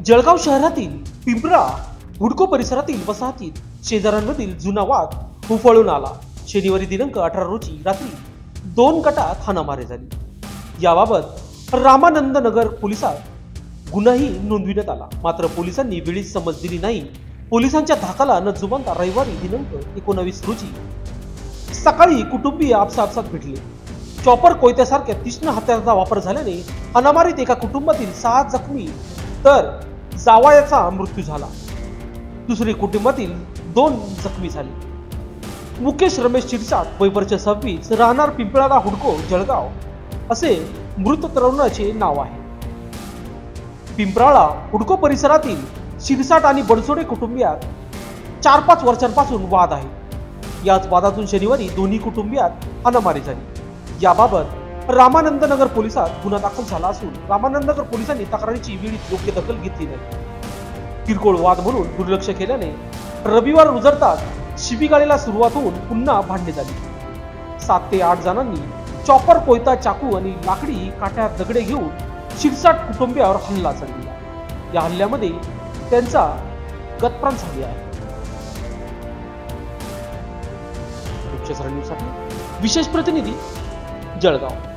जळगाव शहरातील पिंपरा हुडको परिसरातील वसाहतीत शेजाऱ्यांमधील जुना वाद उफाळून आला। शनिवारी दिनांक 18 रोजी रात्री 2 गटात हाणामारी झाली। याबाबत रामानंद नगर पोलिसात गुन्हाही नोंदविण्यात आला, मात्र पोलिसांनी वेळीच समज दिली नाही। पोलिसांच्या धाकाला न जुमानता रविवारी दिनांक 19 रोजी सकाळी कुटुंबीय आपसात भेटले। चॉपर कोयत्यासारख्या तीक्ष्ण हत्याराचा वापर झाल्याने हाणामारीत एका कुटुंबातील 6 जखमी तर जावयाचा मृत्यू झाला। दुसरी कुटुंबातील 2 जखमी झाले। मुकेश रमेश शिरसाट वय वर्ष 26 राहणार पिंपळाला हुडको जळगाव असे मृत तरुणाचे नाव आहे। पिंपळाला हुडको परिसरातील शिरसाट आणि बनसोडे कुटुंबियात 4-5 वर्षांपासून वाद आहे। याच वादातून शनिवारी दोन्ही कुटुंबियात हाणामारी झाली। याबाबत रामानंद नगर पोलिसात गुन्हा दाखल झाला असून रामानंद नगर पोलिसांनी तक्रारीची वेळीच योग्य दखल घेतली नाही। किरकोळ वाद म्हणून दुर्लक्ष केल्याने रविवार उजळताच शिवीगाळीला सुरुवात होऊन पुन्हा भांडणे झाली। 7 ते 8 जणांनी चॉपर कोयता चाकू आणि लाकडी काठ्या दगडे घेऊन शिरसाट कुटुंबियावर हल्ला चढविला। या हल्ल्यामध्ये त्यांचा गतप्राण झाली आहे। न्यूजसाठी विशेष प्रतिनिधी जळगाव।